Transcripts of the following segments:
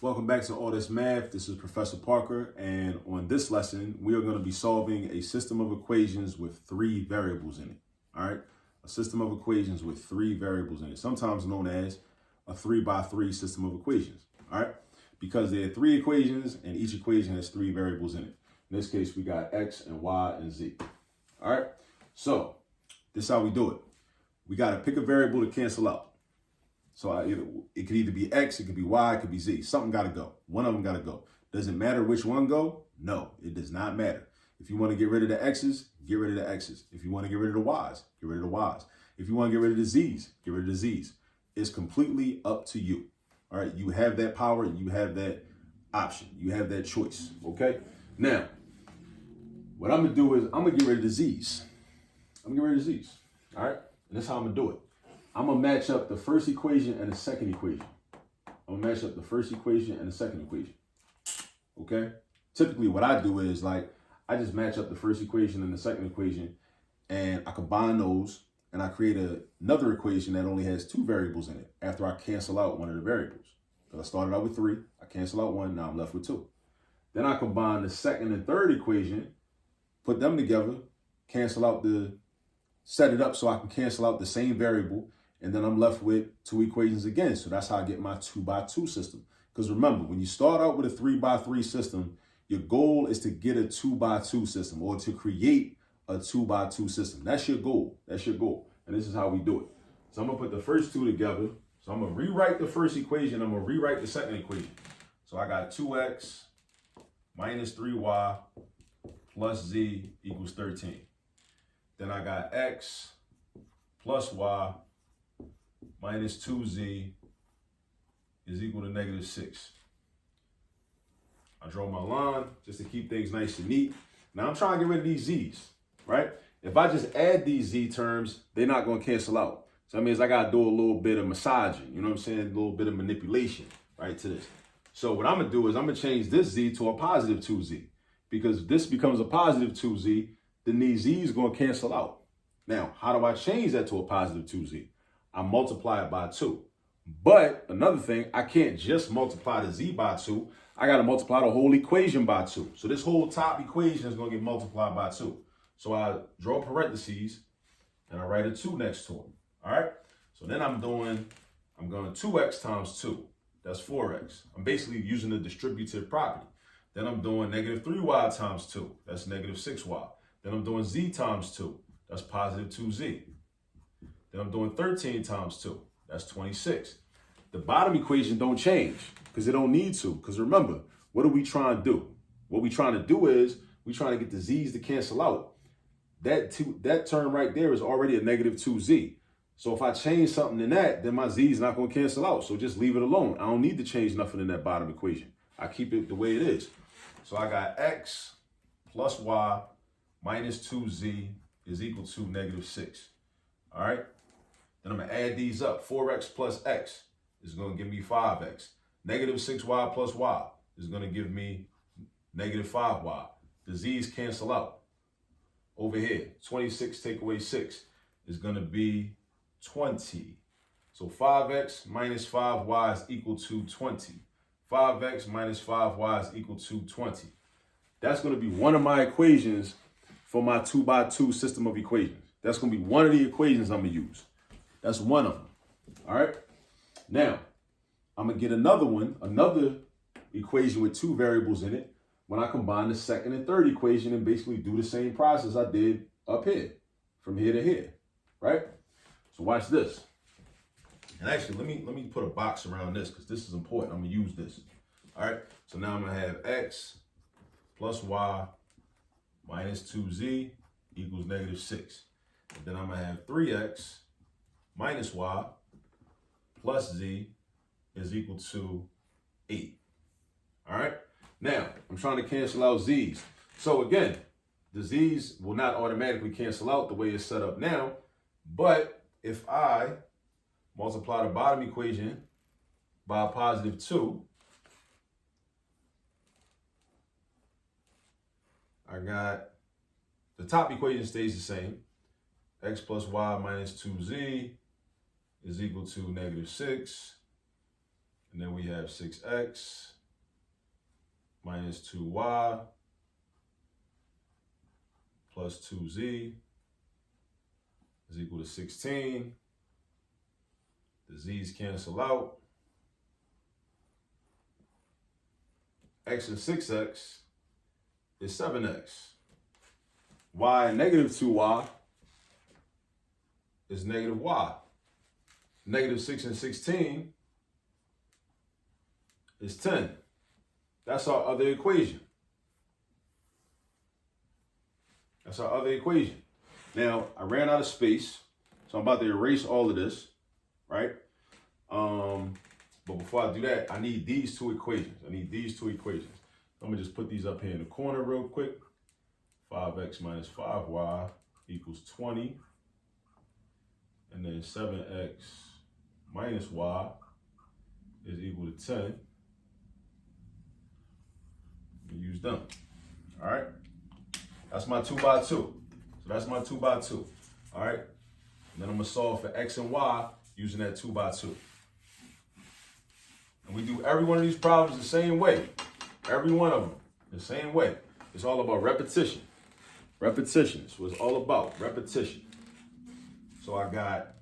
Welcome back to All This Math. This is Professor Parker, and on this lesson, we are going to be solving a system of equations with three variables in it. All right, a system of equations with three variables in it, sometimes known as a 3x3 system of equations. All right, because there are three equations, and each equation has three variables in it. In this case, we got x and y and z. All right, so this is how we do it. We got to pick a variable to cancel out. So it could either be X, it could be Y, it could be Z. Something got to go. One of them got to go. Does it matter which one go? No, it does not matter. If you want to get rid of the X's, get rid of the X's. If you want to get rid of the Y's, get rid of the Y's. If you want to get rid of the Z's, get rid of the Z's. It's completely up to you. All right, you have that power, you have that option, you have that choice. Okay, now what I'm gonna do is I'm gonna get rid of the Z's. I'm gonna get rid of the Z's. All right, and that's how I'm gonna do it. I'm going to match up the first equation and the second equation. I'm going to match up the first equation and the second equation. Okay? Typically, what I do is, I just match up the first equation and the second equation, and I combine those, and I create another equation that only has two variables in it after I cancel out one of the variables. Because I started out with three, I cancel out one, now I'm left with two. Then I combine the second and third equation, put them together, set it up so I can cancel out the same variable, and then I'm left with two equations again. So that's how I get my 2x2 system. Because remember, when you start out with a 3x3 system, your goal is to get a 2x2 system or to create a 2x2 system. That's your goal. That's your goal. And this is how we do it. So I'm going to put the first two together. So I'm going to rewrite the first equation. I'm going to rewrite the second equation. So I got 2x minus 3y plus z equals 13. Then I got x plus y minus 2z is equal to negative 6. I draw my line just to keep things nice and neat. Now I'm trying to get rid of these z's, right? If I just add these z terms, they're not going to cancel out. So that means I got to do a little bit of massaging, you know what I'm saying? A little bit of manipulation, right, to this. So what I'm going to do is I'm going to change this z to a positive 2z. Because if this becomes a positive 2z, then these z's are going to cancel out. Now, how do I change that to a positive 2z? I multiply it by 2. But another thing, I can't just multiply the z by 2. I got to multiply the whole equation by 2. So this whole top equation is going to get multiplied by 2. So I draw parentheses and I write a 2 next to it. All right? So then I'm going 2x times 2. That's 4x. I'm basically using the distributive property. Then I'm doing negative 3y times 2. That's negative 6y. Then I'm doing z times 2. That's positive 2z. Then I'm doing 13 times 2. That's 26. The bottom equation don't change because it don't need to. Because remember, what are we trying to do? What we're trying to do is we're trying to get the z's to cancel out. That term right there is already a negative 2z. So if I change something in that, then my z is not going to cancel out. So just leave it alone. I don't need to change nothing in that bottom equation. I keep it the way it is. So I got x plus y minus 2z is equal to negative 6. All right? Then I'm going to add these up. 4x plus x is going to give me 5x. Negative 6y plus y is going to give me negative 5y. The z's cancel out. Over here, 26 take away 6 is going to be 20. So 5x minus 5y is equal to 20. 5x minus 5y is equal to 20. That's going to be one of my equations for my 2x2 system of equations. That's going to be one of the equations I'm going to use. That's one of them. All right. Now, I'm going to get another equation with two variables in it when I combine the second and third equation and basically do the same process I did up here, from here to here. Right? So watch this. And actually, let me put a box around this because this is important. I'm going to use this. All right. So now I'm going to have x plus y minus 2z equals negative 6. And then I'm going to have 3x minus y plus z is equal to 8. All right. Now, I'm trying to cancel out z's. So again, the z's will not automatically cancel out the way it's set up now. But if I multiply the bottom equation by a positive 2, I got the top equation stays the same. X plus y minus 2z is equal to negative 6. And then we have 6x minus 2y plus 2z is equal to 16. The z's cancel out. X and 6x is 7x. Y and negative 2y is negative y. Negative 6 and 16 is 10. That's our other equation. That's our other equation. Now, I ran out of space, so I'm about to erase all of this, right? But before I do that, I need these two equations. I'm gonna just put these up here in the corner real quick. 5x minus 5y equals 20. And then 7x minus y is equal to 10. Use them. All right. That's my 2 by 2. So that's my 2 by 2. All right. And then I'm going to solve for x and y using that 2 by 2. And we do every one of these problems the same way. Every one of them the same way. It's all about repetition. Repetition is what it's all about. Repetition. So I got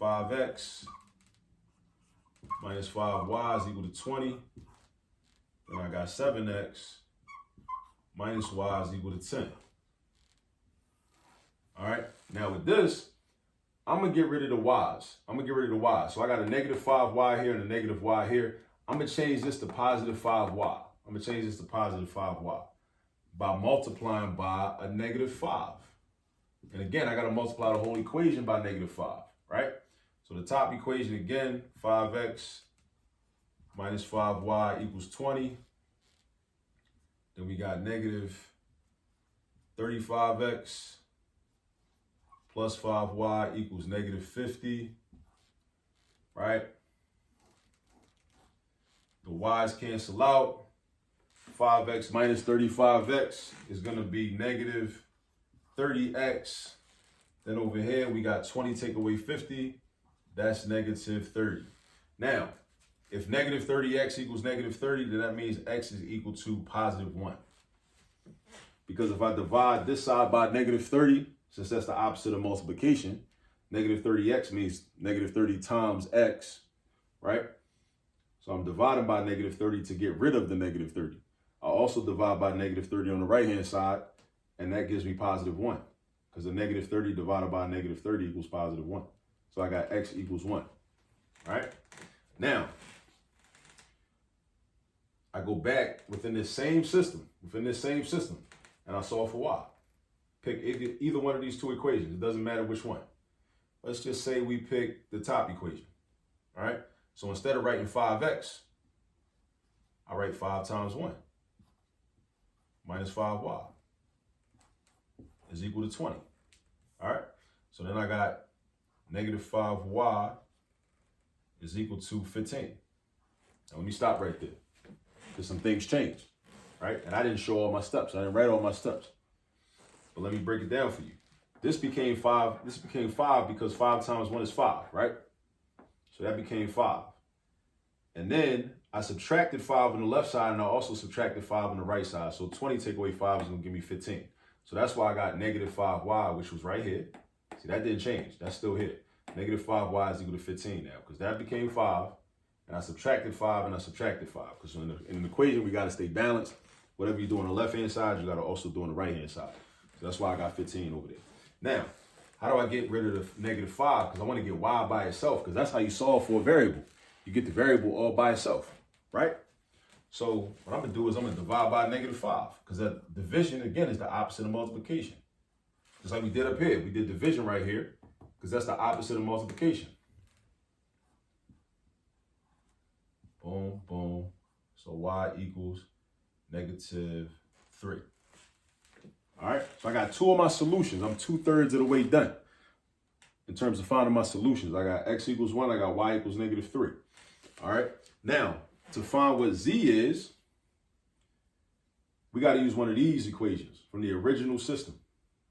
5x minus 5y is equal to 20. Then I got 7x minus y is equal to 10. All right. Now with this, I'm going to get rid of the y's. So I got a negative 5y here and a negative y here. I'm going to change this to positive 5y. By multiplying by a negative 5. And again, I got to multiply the whole equation by negative 5, right? So the top equation again, 5x minus 5y equals 20. Then we got negative 35x plus 5y equals negative 50, right? The y's cancel out. 5x minus 35x is going to be negative 30x. Then over here, we got 20 take away 50. That's negative 30. Now, if negative 30x equals negative 30, then that means x is equal to positive 1. Because if I divide this side by negative 30, since that's the opposite of multiplication, negative 30x means negative 30 times x, right? So I'm dividing by negative 30 to get rid of the negative 30. I'll also divide by negative 30 on the right-hand side, and that gives me positive 1. Because the negative 30 divided by negative 30 equals positive 1. So I got x equals 1, right? Now, I go back within this same system, and I solve for y. Pick either one of these two equations. It doesn't matter which one. Let's just say we pick the top equation, all right? So instead of writing 5x, I write 5 times 1 minus 5y is equal to 20, all right? So then I got negative 5y is equal to 15. Now let me stop right there, because some things changed, right? And I didn't show all my steps. I didn't write all my steps. But let me break it down for you. This became 5. This became 5 because 5 times 1 is 5, right? So that became 5. And then I subtracted 5 on the left side, and I also subtracted 5 on the right side. So 20 take away 5 is going to give me 15. So that's why I got negative 5y, which was right here. See, that didn't change. That's still here. Negative 5y is equal to 15 now, because that became 5. And I subtracted 5 and I subtracted 5. Because in an equation, we got to stay balanced. Whatever you do on the left-hand side, you got to also do on the right-hand side. So that's why I got 15 over there. Now, how do I get rid of the negative 5? Because I want to get y by itself, because that's how you solve for a variable. You get the variable all by itself, right? So what I'm going to do is I'm going to divide by negative 5, because that division, again, is the opposite of multiplication. Just like we did up here. We did division right here, because that's the opposite of multiplication. Boom, boom. So y equals negative 3. All right, so I got 2 of my solutions. I'm 2/3 of the way done in terms of finding my solutions. I got x equals 1, I got y equals negative 3. All right, now to find what z is, we got to use one of these equations from the original system.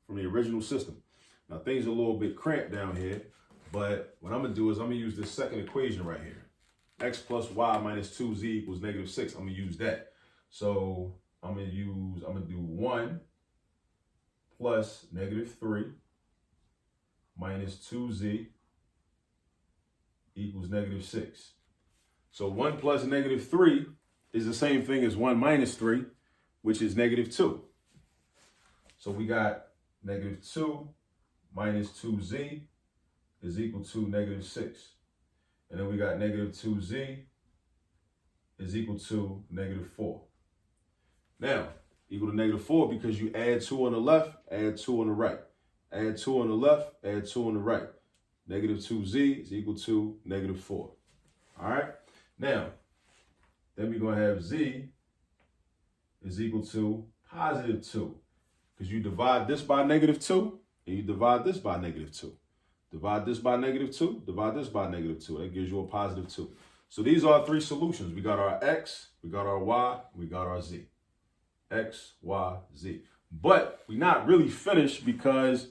Now things are a little bit cramped down here, but what I'm going to do is I'm going to use this second equation right here. x plus y minus 2z equals negative 6. I'm going to use that. So I'm going to do 1 plus negative 3 minus 2z equals negative 6. So 1 plus negative 3 is the same thing as 1 minus 3, which is negative 2. So we got negative 2 minus 2z is equal to negative 6. And then we got negative 2z is equal to negative 4. Now, equal to negative 4 because you add 2 on the left, add 2 on the right. Add 2 on the left, add 2 on the right. Negative 2z is equal to negative 4. All right? Now, then we're going to have z is equal to positive 2. Because you divide this by negative 2, and you divide this by negative 2. Divide this by negative 2, divide this by negative 2. That gives you a positive 2. So these are 3 solutions. We got our x, we got our y, we got our z. X, y, z. But we're not really finished because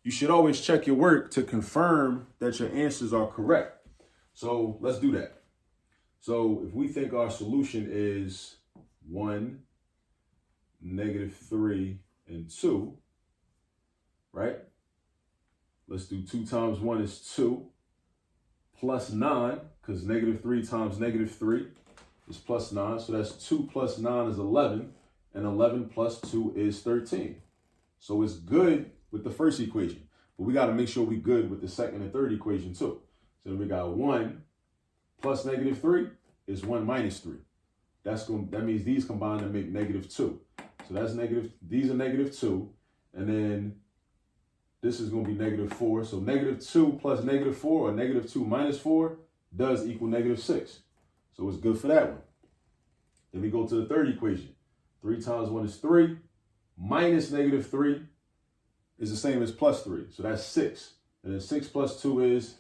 you should always check your work to confirm that your answers are correct. So let's do that. So if we think our solution is 1, negative 3, and 2, right? Let's do 2 times 1 is 2, plus 9, because negative 3 times negative 3 is plus 9. So that's 2 plus 9 is 11, and 11 plus 2 is 13. So it's good with the first equation, but we got to make sure we're good with the second and third equation too. So we got 1 plus negative 3 is 1 minus 3. That means these combine to make negative 2. So that's negative, these are negative 2, and then this is going to be negative 4. So negative 2 plus negative 4, or negative 2 minus 4, does equal negative 6. So it's good for that one. Then we go to the third equation. 3 times 1 is 3, minus negative 3 is the same as plus 3. So that's 6. And then 6 plus 2 is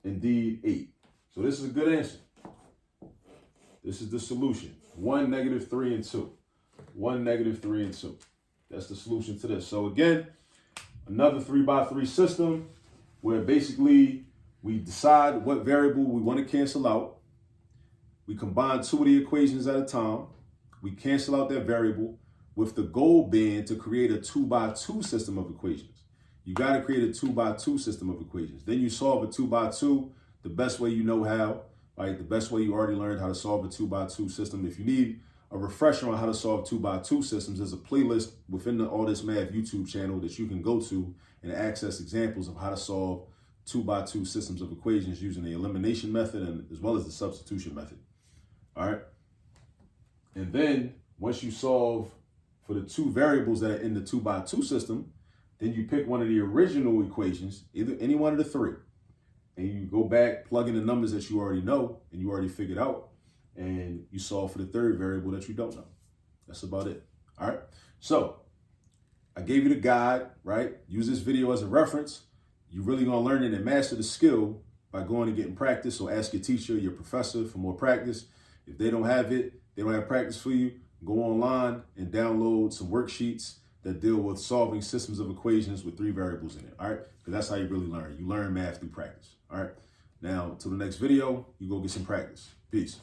indeed 8. So this is a good answer. This is the solution. 1, negative 3, and 2. 1, negative 3, and 2. That's the solution to this. So again, another 3x3 system where basically we decide what variable we want to cancel out. We combine 2 of the equations at a time. We cancel out that variable with the goal being to create a 2x2 system of equations. You got to create a 2x2 system of equations. Then you solve a 2x2 the best way you know how, right? The best way you already learned how to solve a 2x2 system. If you need a refresher on how to solve 2x2 systems, there's a playlist within the All This Math YouTube channel that you can go to and access examples of how to solve 2x2 systems of equations using the elimination method and as well as the substitution method. All right. And then once you solve for the 2 variables that are in the 2x2 system, then you pick one of the original equations, either any one of the 3, and you go back, plug in the numbers that you already know and you already figured out, and you solve for the 3rd variable that you don't know. That's about it. All right. So I gave you the guide, right? Use this video as a reference. You're really going to learn it and master the skill by going and getting practice. So ask your teacher, your professor for more practice. If they don't have it, they don't have practice for you, go online and download some worksheets that deal with solving systems of equations with 3 variables in it. All right. Because that's how you really learn. You learn math through practice. All right. Now, till the next video, you go get some practice. Peace.